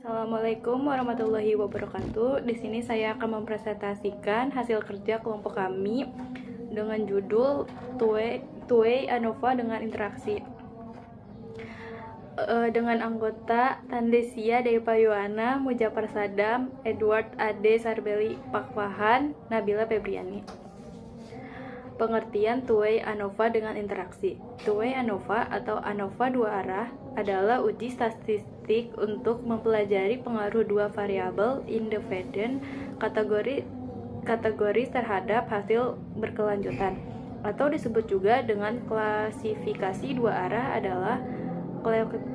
Assalamualaikum warahmatullahi wabarakatuh. Di sini saya akan mempresentasikan hasil kerja kelompok kami dengan judul Two-Way ANOVA dengan interaksi. Dengan anggota Tandesia Dayapayuana, Mujafar Sadam, Edward Ade Sarbeli Pakpahan, Nabila Febriani. Pengertian Two-Way ANOVA dengan interaksi. Two-Way ANOVA atau ANOVA dua arah adalah uji statistik untuk mempelajari pengaruh dua variabel independen kategoris terhadap hasil berkelanjutan, atau disebut juga dengan klasifikasi dua arah adalah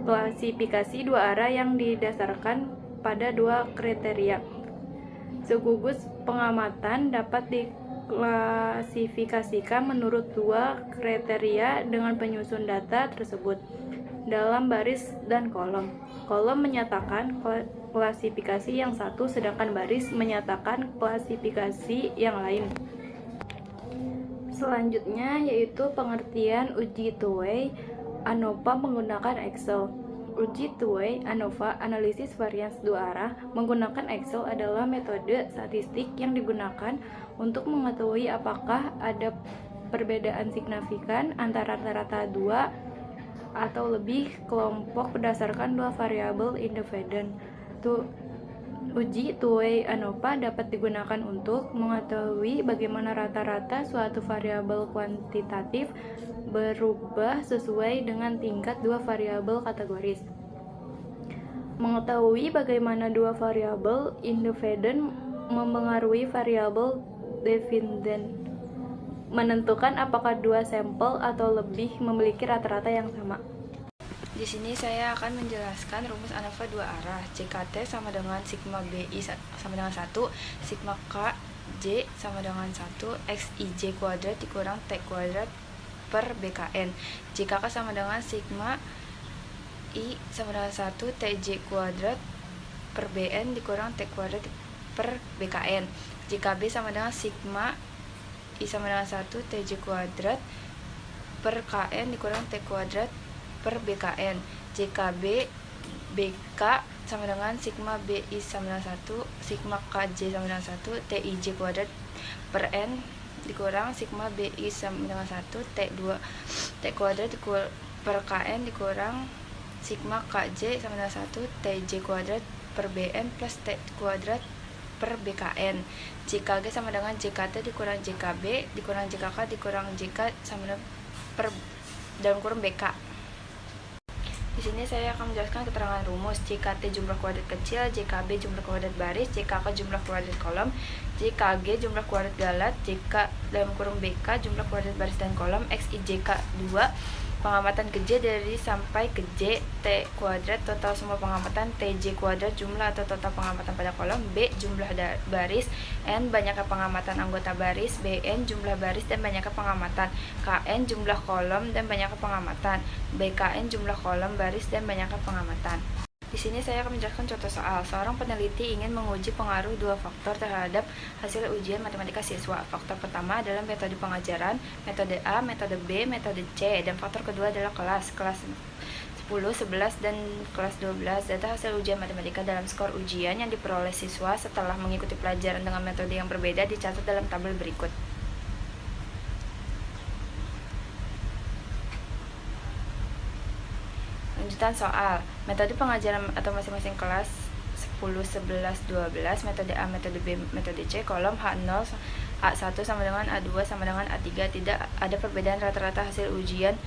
klasifikasi dua arah yang didasarkan pada dua kriteria. Segugus pengamatan dapat diklasifikasikan menurut dua kriteria dengan penyusun data tersebut dalam baris dan kolom. Kolom menyatakan klasifikasi yang satu, sedangkan baris menyatakan klasifikasi yang lain. Selanjutnya yaitu pengertian uji Two-Way ANOVA menggunakan Excel. Uji Two-Way ANOVA analisis varians dua arah menggunakan Excel adalah metode statistik yang digunakan untuk mengetahui apakah ada perbedaan signifikan antara rata-rata dua atau lebih kelompok berdasarkan dua variabel independen. Uji Two-Way ANOVA dapat digunakan untuk mengetahui bagaimana rata-rata suatu variabel kuantitatif berubah sesuai dengan tingkat dua variabel kategoris. Mengetahui bagaimana dua variabel independen mempengaruhi variabel dependen. Menentukan apakah dua sampel atau lebih memiliki rata-rata yang sama. Di sini saya akan menjelaskan rumus ANOVA dua arah. JKT sama dengan sigma BI sama dengan 1, sigma KJ sama dengan 1, XIJ kuadrat dikurang T kuadrat per BKN. JKK sama dengan sigma I sama dengan 1, TJ kuadrat per BN dikurang T kuadrat per BKN. JKB sama dengan sigma I sama dengan 1, TJ kuadrat per KN dikurang T kuadrat per BKN. JKB BK sama dengan sigma BI sama dengan 1, sigma KJ sama dengan 1, TIJ kuadrat per N dikurang sigma BI sama dengan 1, T2 T kuadrat per KN dikurang sigma KJ sama dengan 1, TJ kuadrat per BN plus T kuadrat per BKN. JKG sama dengan JKT dikurang JKB dikurang JKK dikurang JK sama dengan per dalam kurung BK. Di sini saya akan menjelaskan keterangan rumus. JKT jumlah kuadrat kecil, JKB jumlah kuadrat baris, JKK jumlah kuadrat kolom, JKG jumlah kuadrat galat, JK dalam kurung BK jumlah kuadrat baris dan kolom, XIJK 2 pengamatan ke J dari sampai ke J, T kuadrat total semua pengamatan, TJ kuadrat jumlah atau total pengamatan pada kolom, B jumlah baris, N banyaknya pengamatan anggota baris, BN jumlah baris dan banyaknya pengamatan, KN jumlah kolom dan banyaknya pengamatan, BKN jumlah kolom baris dan banyaknya pengamatan. Di sini saya akan menjelaskan contoh soal. Seorang peneliti ingin menguji pengaruh dua faktor terhadap hasil ujian matematika siswa. Faktor pertama adalah metode pengajaran, metode A, metode B, metode C, dan faktor kedua adalah kelas 10, 11, dan kelas 12. Data hasil ujian matematika dalam skor ujian yang diperoleh siswa setelah mengikuti pelajaran dengan metode yang berbeda dicatat dalam tabel berikut. Lanjutan soal. Metode pengajaran atau masing-masing kelas 10, 11, 12, metode A, metode B, metode C, kolom H0, A1 sama dengan A2 sama dengan A3. Tidak ada perbedaan rata-rata hasil ujian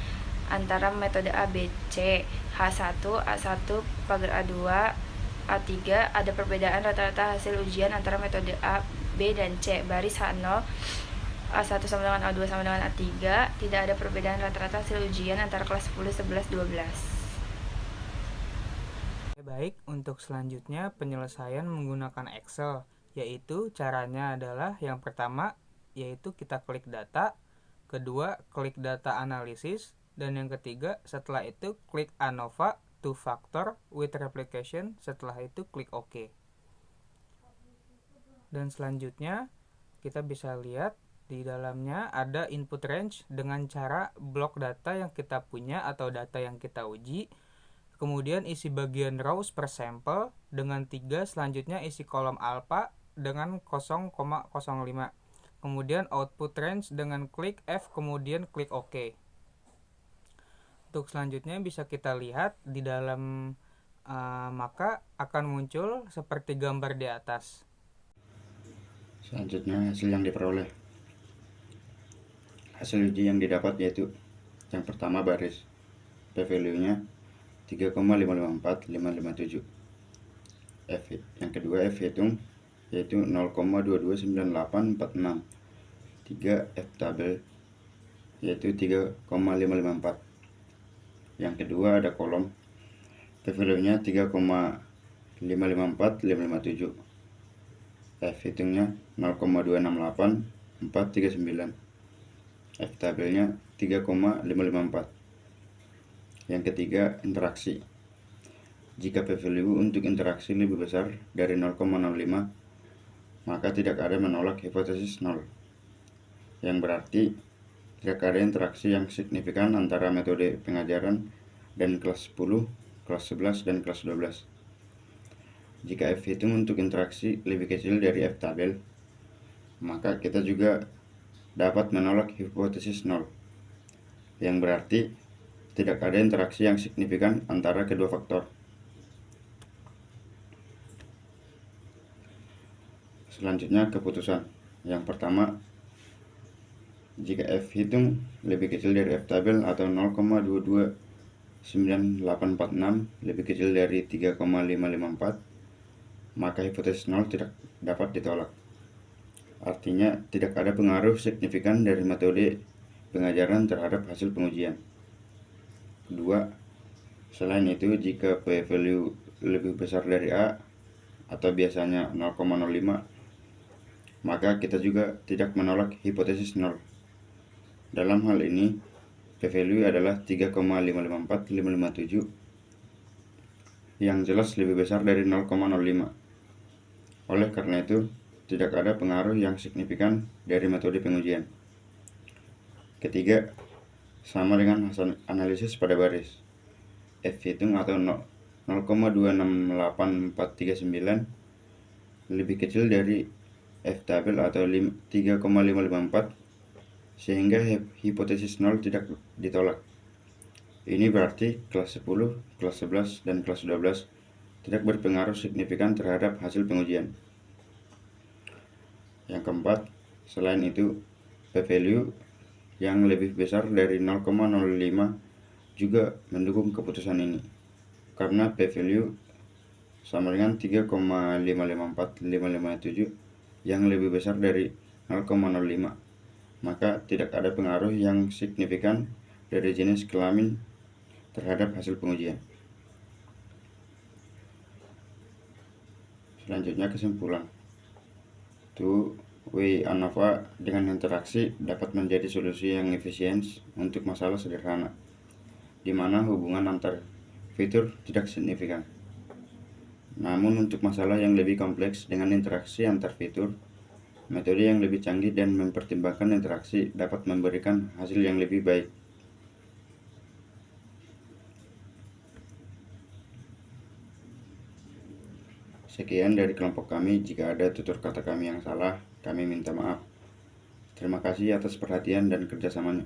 antara metode A, B, C. H1, A1 pagar A2, A3. Ada perbedaan rata-rata hasil ujian antara metode A, B, dan C. Baris H0, A1 sama dengan A2 sama dengan A3. Tidak ada perbedaan rata-rata hasil ujian antara kelas 10, 11, 12. Baik, untuk selanjutnya penyelesaian menggunakan Excel, yaitu caranya adalah yang pertama yaitu kita klik data, kedua klik data analisis, dan yang ketiga setelah itu klik ANOVA two factor with replication, setelah itu klik OK. Dan selanjutnya kita bisa lihat di dalamnya ada input range dengan cara blok data yang kita punya atau data yang kita uji. Kemudian isi bagian rows per sampel dengan 3, selanjutnya isi kolom alpha dengan 0,05. Kemudian output range dengan klik F, kemudian klik OK. Untuk selanjutnya bisa kita lihat di dalam maka akan muncul seperti gambar di atas. Selanjutnya hasil yang diperoleh. Hasil uji yang didapat yaitu yang pertama baris, p-value-nya 3,554557. Yang kedua F hitung yaitu 0,229846. 3 F tabel yaitu 3,554. Yang kedua ada kolom, p-value-nya 3,554557. F hitungnya 0,268439. F tabelnya 3,554. Yang ketiga interaksi. Jika p-value untuk interaksi lebih besar dari 0,05, maka tidak ada menolak hipotesis 0, yang berarti tidak ada interaksi yang signifikan antara metode pengajaran dan kelas 10, kelas 11, dan kelas 12. Jika F hitung untuk interaksi lebih kecil dari F tabel, maka kita juga dapat menolak hipotesis 0, yang berarti tidak ada interaksi yang signifikan antara kedua faktor. Selanjutnya keputusan. Yang pertama, jika F hitung lebih kecil dari F tabel atau 0,229846 lebih kecil dari 3,554, maka hipotesis 0 tidak dapat ditolak. Artinya tidak ada pengaruh signifikan dari metode pengajaran terhadap hasil pengujian. Kedua, selain itu jika p-value lebih besar dari A atau biasanya 0,05, maka kita juga tidak menolak hipotesis 0. Dalam hal ini, p-value adalah 3,554557 yang jelas lebih besar dari 0,05. Oleh karena itu, tidak ada pengaruh yang signifikan dari metode pengujian. Ketiga, sama dengan hasil analisis pada baris. F hitung atau 0,268439 lebih kecil dari F tabel atau 3,554, sehingga hipotesis 0 tidak ditolak. Ini berarti kelas 10, kelas 11, dan kelas 12 tidak berpengaruh signifikan terhadap hasil pengujian. Yang keempat, selain itu, p-value yang lebih besar dari 0,05 juga mendukung keputusan ini, karena p-value sama dengan 3,5545557 yang lebih besar dari 0,05, maka tidak ada pengaruh yang signifikan dari jenis kelamin terhadap hasil pengujian. Selanjutnya kesimpulan. 2 way ANOVA dengan interaksi dapat menjadi solusi yang efisien untuk masalah sederhana, di mana hubungan antar fitur tidak signifikan. Namun untuk masalah yang lebih kompleks dengan interaksi antar fitur, metode yang lebih canggih dan mempertimbangkan interaksi dapat memberikan hasil yang lebih baik. Sekian dari kelompok kami. Jika ada tutur kata kami yang salah, kami minta maaf. Terima kasih atas perhatian dan kerjasamanya.